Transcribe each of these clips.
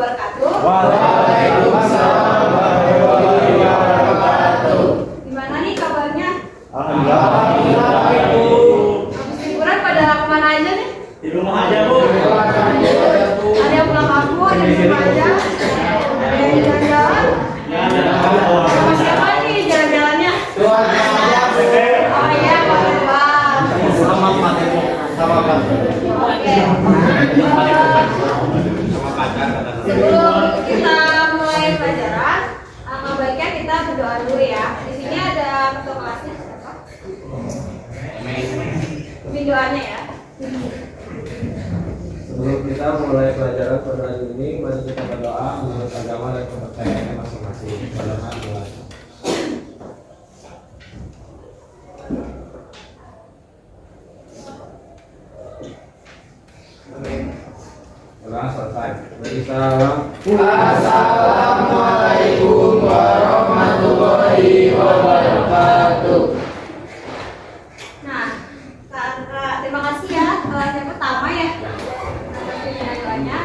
wabarakatuh. Waalaikumsalam warahmatullahi wabarakatuh. Gimana nih kabarnya? Alhamdulillah. Habis liburan pada kemana aja nih? Di rumah aja, Bu. Ada yang pulang kampung, ada yang di rumah aja. Ada yang jalan-jalan. Sama siapa nih jalan-jalannya? Oh iya, Pak. Sama Pak. Oke. Sebelum kita mulai pelajaran, alangkah baiknya kita berdoa dulu ya. Di sini ada ketua kelasnya siapa? Ini doanya ya. Sebelum kita mulai pelajaran pada hari ini, mari kita berdoa menurut agama dan kepercayaannya masing-masing. Alhamdulillah. Telah selesai. Beri salam. Assalamualaikum warahmatullahi wabarakatuh. Nah, terima kasih ya. Yang pertama ya. Doanya.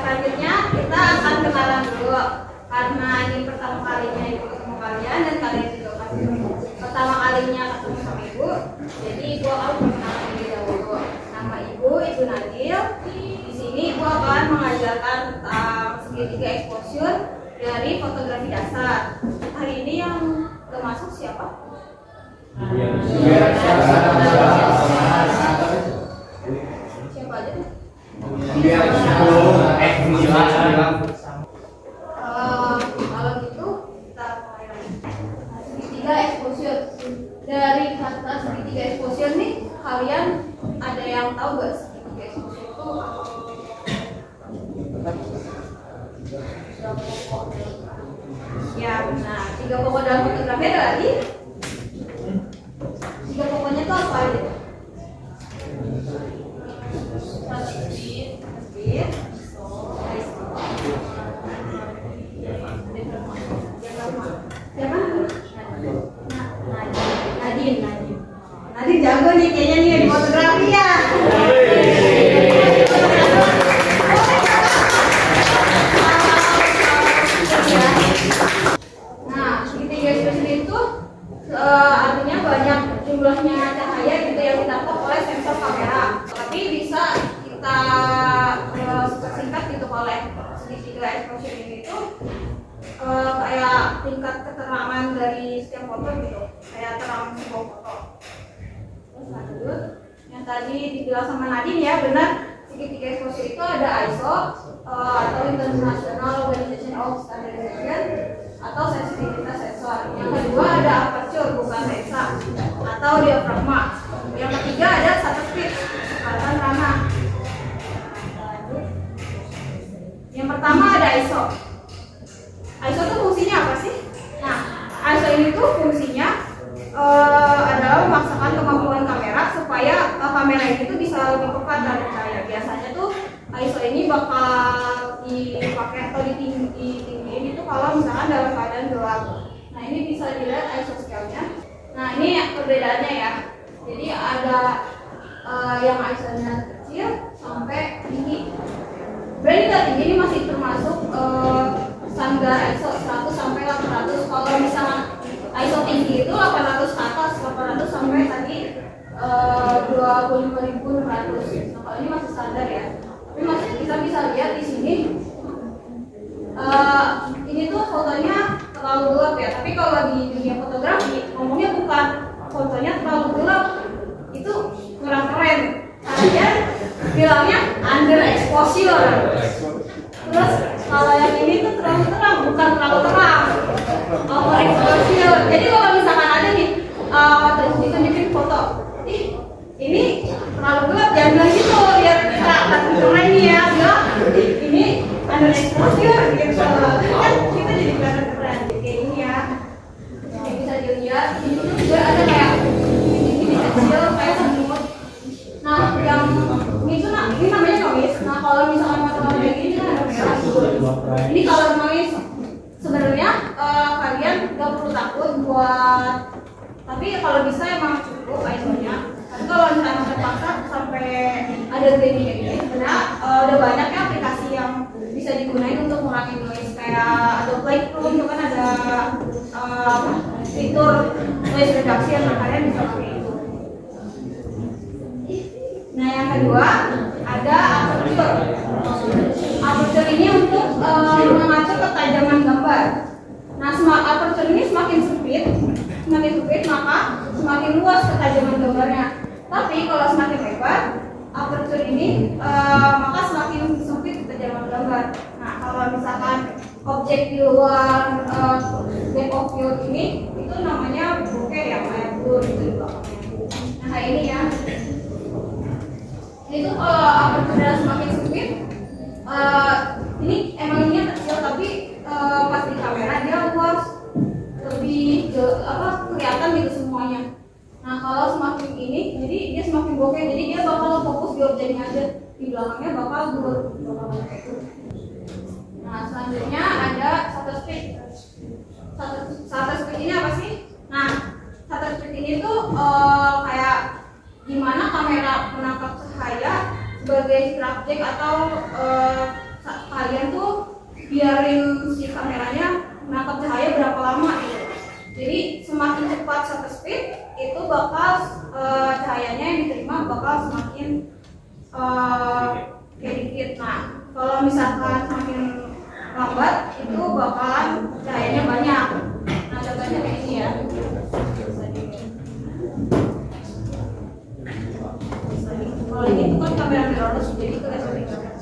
Selanjutnya kita akan kenalan dulu. Karena ini pertama kalinya ibu ketemu kalian dan kalian juga pasti pertama kalinya ketemu sama ibu. Jadi ibu akan perkenalan terlebih dahulu. Nama ibu Nadil. Di sini ibu akan mengajarkan tentang segitiga exposure dari fotografi dasar. Hari ini yang termasuk siapa? Siapa aja tuh? Kalau gitu kita mulai lagi. Segitiga exposure. Dari kata segitiga exposure nih, kalian ada yang tahu gak segitiga exposure itu apa? Ya, nah 3 pokok dalam fotografi ada lagi. 3 pokoknya itu apa aja? Nadine jago nih kayaknya nih di fotografi ya. Nah, segitiga exposure itu artinya banyak jumlahnya cahaya gitu yang ditangkap oleh sensor kamera. Tapi bisa kita singkat gitu oleh segitiga exposure ini itu kayak tingkat keterangan dari setiap foto gitu, kayak terang sebuah foto. Terus lanjut, yang tadi dibilang sama Nadine ya benar, segitiga exposure itu ada ISO atau International Organization of Standardization atau sensitivitas sensor. Yang kedua ada aperture bukan lensa atau diafragma. Yang ketiga ada shutter speed kecepatan ranah. Yang pertama ada ISO. ISO itu fungsinya apa sih? Nah, ISO ini tuh fungsinya adalah memaksakan kemampuan kamera supaya kamera ini tuh bisa lebih tepat dari cahaya. Biasanya tuh ISO ini bakal dipakai atau ditinggiin itu kalau misalkan dalam keadaan gelap. Nah, ini bisa dilihat ISO scale-nya. Nah, ini perbedaannya ya. Jadi ada yang ISO-nya kecil sampai tinggi. Berarti nggak tinggi ini masih termasuk standar ISO 100 sampai 800. Kalau misalnya ISO tinggi itu 800 ke atas, 800 sampai tadi 25.600. Nah, kalau ini masih standar ya. Tapi masih kita bisa lihat di sini. Ini tuh fotonya terlalu gelap ya. Tapi kalau di dunia fotografi ngomongnya bukan fotonya terlalu gelap, itu kurang keren. Kalian bilangnya underexposure. Terus kalau yang ini tuh terlalu terang, bukan terlalu terang. Overexposure. Jadi kalau misalkan ada nih ditunjukin foto, ini terlalu gelap, jangan bilang gitu biar kita akan keren nih ya. Bilang ini underexposure gitu. Kan kita jadi kelihatan keren. Kayak ini ya. Yang bisa dilihat ini tuh juga ada kayak ini kecil kayak semut. Nah, yang ini tuh ini namanya noise. Nah, kalau misalkan foto kayak gini kan ada merah. Ini kalau noise sebenarnya kalian gak perlu takut buat, tapi kalau bisa emang cukup ISO-nya. Tapi kalau misalnya terpaksa sampai ada grading kayak gini, sebenarnya udah banyak ya aplikasi yang bisa digunain untuk ngurangin noise kayak Adobe Lightroom itu kan ada fitur noise reduction, nah kalian bisa pakai itu. Nah yang kedua ada aperture. Aperture ini untuk mengatur ketajaman gambar. Nah aperture ini semakin sempit maka semakin luas ketajaman gambarnya. Tapi kalau semakin lebar aperture ini maka semakin sempit ketajaman gambar. Nah kalau misalkan objek di luar depth of field ini itu namanya bokeh ya, kayak blur gitu di belakangnya. Nah kayak ini ya. Ini tuh kalau aperture semakin sempit, ini emang ininya kecil tapi pas di kamera dia luas, lebih kelihatan gitu semuanya. Nah kalau semakin ini, jadi dia semakin bokeh, jadi dia bakal fokus di objeknya aja, di belakangnya bakal blur, bakal kayak itu. Nah selanjutnya ada shutter speed. Shutter speed ini apa sih? Nah shutter speed ini tuh kayak gimana kamera menangkap cahaya sebagai subjek atau kalian tuh biarin si kameranya menangkap cahaya berapa lama gitu. Jadi semakin cepat shutter speed itu bakal cahayanya yang diterima bakal semakin kayak dikit. Nah kalau misalkan semakin lambat itu bakalan cahayanya banyak. Nah contohnya kayak ini ya. Kalau ini tuh kan kamera mirrorless jadi kelihatan lebih cepat.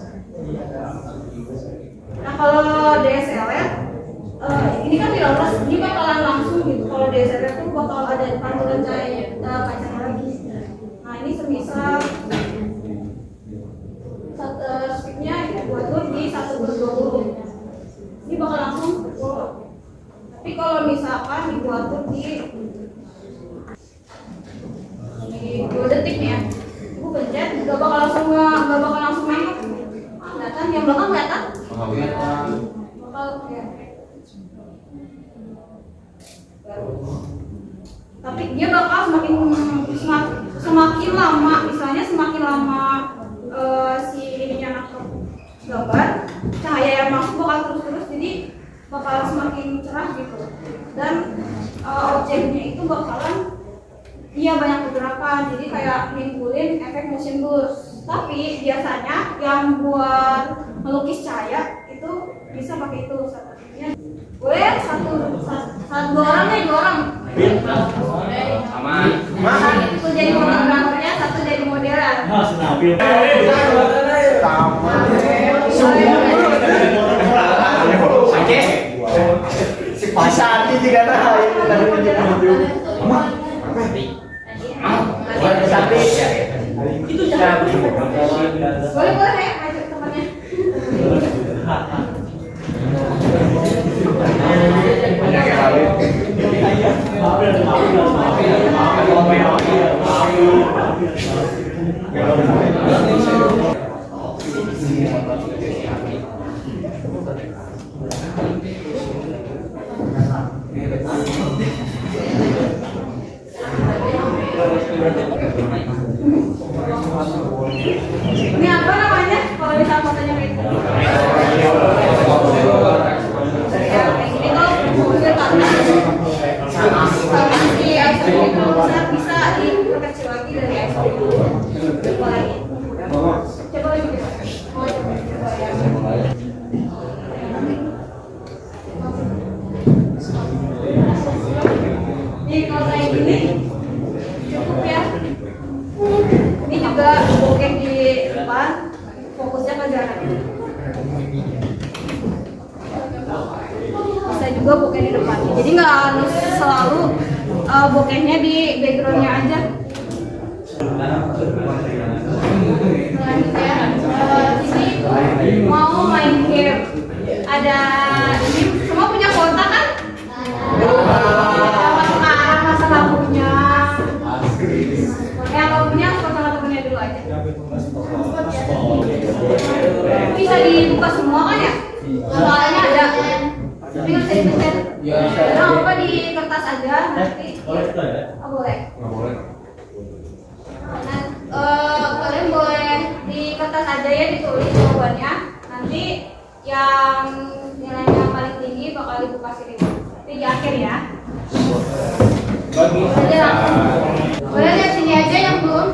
Nah kalau DSLR ini kan mirrorless, ini bakalan langsung gitu. Kalau DSLR tuh bakal ada pantulan cahaya kacanya lagi. Nah ini semisal speednya diatur di 1/20. Ini bakal langsung full. Tapi kalau misalkan diatur di 2 detik nih ya, ibu pencet nggak bakal langsung nengok. Kelihatan yang belakang kelihatan? Bakal ya. Tapi dia bakal semakin lama, misalnya semakin lama si ininya nangkep gambar, cahaya yang masuk bakal terus jadi bakal semakin cerah gitu. Dan objeknya itu bakalan banyak pergerakan, jadi kayak nimbulin efek motion blur. Tapi biasanya yang buat melukis cahaya itu bisa pakai itu. Boleh dua orang nih, dua orang. Aman. Satu jadi fotografernya, satu jadi modelan. Si Pasati juga nah. Itu jangan. Boleh ya, ajak temannya. Ini apa namanya? Kalau bisa fotonya kayak gitu. Ya, kayak gini tuh mobil panas. Sama si ISO itu bisa diperkecil lagi dari ISO itu. Coba lagi. Coba lagi. Coba ya. Nih kalau kayak gini cukup ya. Ini juga bokeh di depan, fokusnya ke jarak. Bisa juga bokeh di depan. Jadi nggak harus selalu bokehnya di backgroundnya aja. Selanjutnya, ini mau main game. Ada ini semua punya kuota kan? Sekarang masalah punya. Yang kalau punya teman-temannya dulu aja. Bisa dibuka semua kan ya? Soalnya ada. Tapi nggak bisa dipencet. Nah, apa di kertas aja nanti. Oh, boleh. Nah, kalian boleh di kertas aja ya ditulis jawabannya. Nanti yang yang nilainya paling tinggi bakal ibu kasih reward. Tapi di akhir ya. Bagi Boleh langsung. Boleh lihat sini aja yang belum.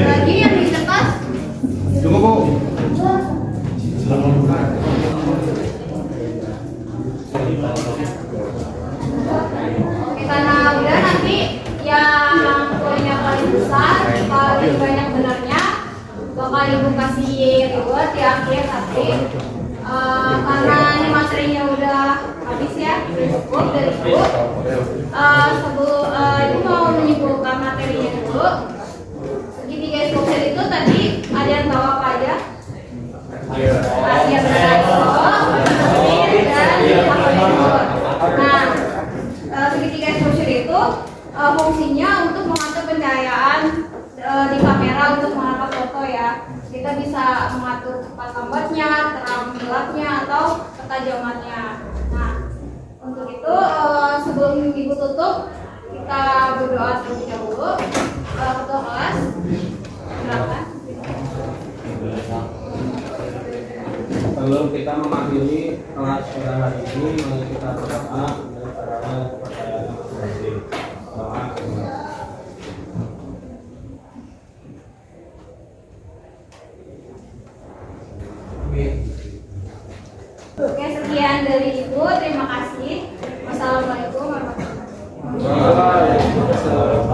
Lagi yang di kertas. Tunggu Bu. Oke, karena udah nanti yang poinnya paling besar, paling banyak benarnya bakal ibu kasih reward di akhir tapi karena ini materinya udah habis ya, cukup dari ibu. Sebelum ibu mau menyimpulkan materinya dulu, segitiga eksklusif itu tadi ada yang tahu apa aja? Asia Berado, dan Aquaculture. Nah, segitiga exposure itu fungsinya untuk mengatur pencahayaan di kamera untuk mengangkat foto ya. Kita bisa mengatur cepat lambatnya, terang gelapnya, atau ketajamannya. Nah, untuk itu sebelum ibu tutup, kita berdoa terlebih dahulu. Ketua kelas, silakan. sebelum kita mengakhiri kelas pada hari ini, mari kita berdoa dan caranya kepercayaan masing-masing. Doa. Oke, sekian dari ibu. Terima kasih. Wassalamualaikum warahmatullahi wabarakatuh. Bye.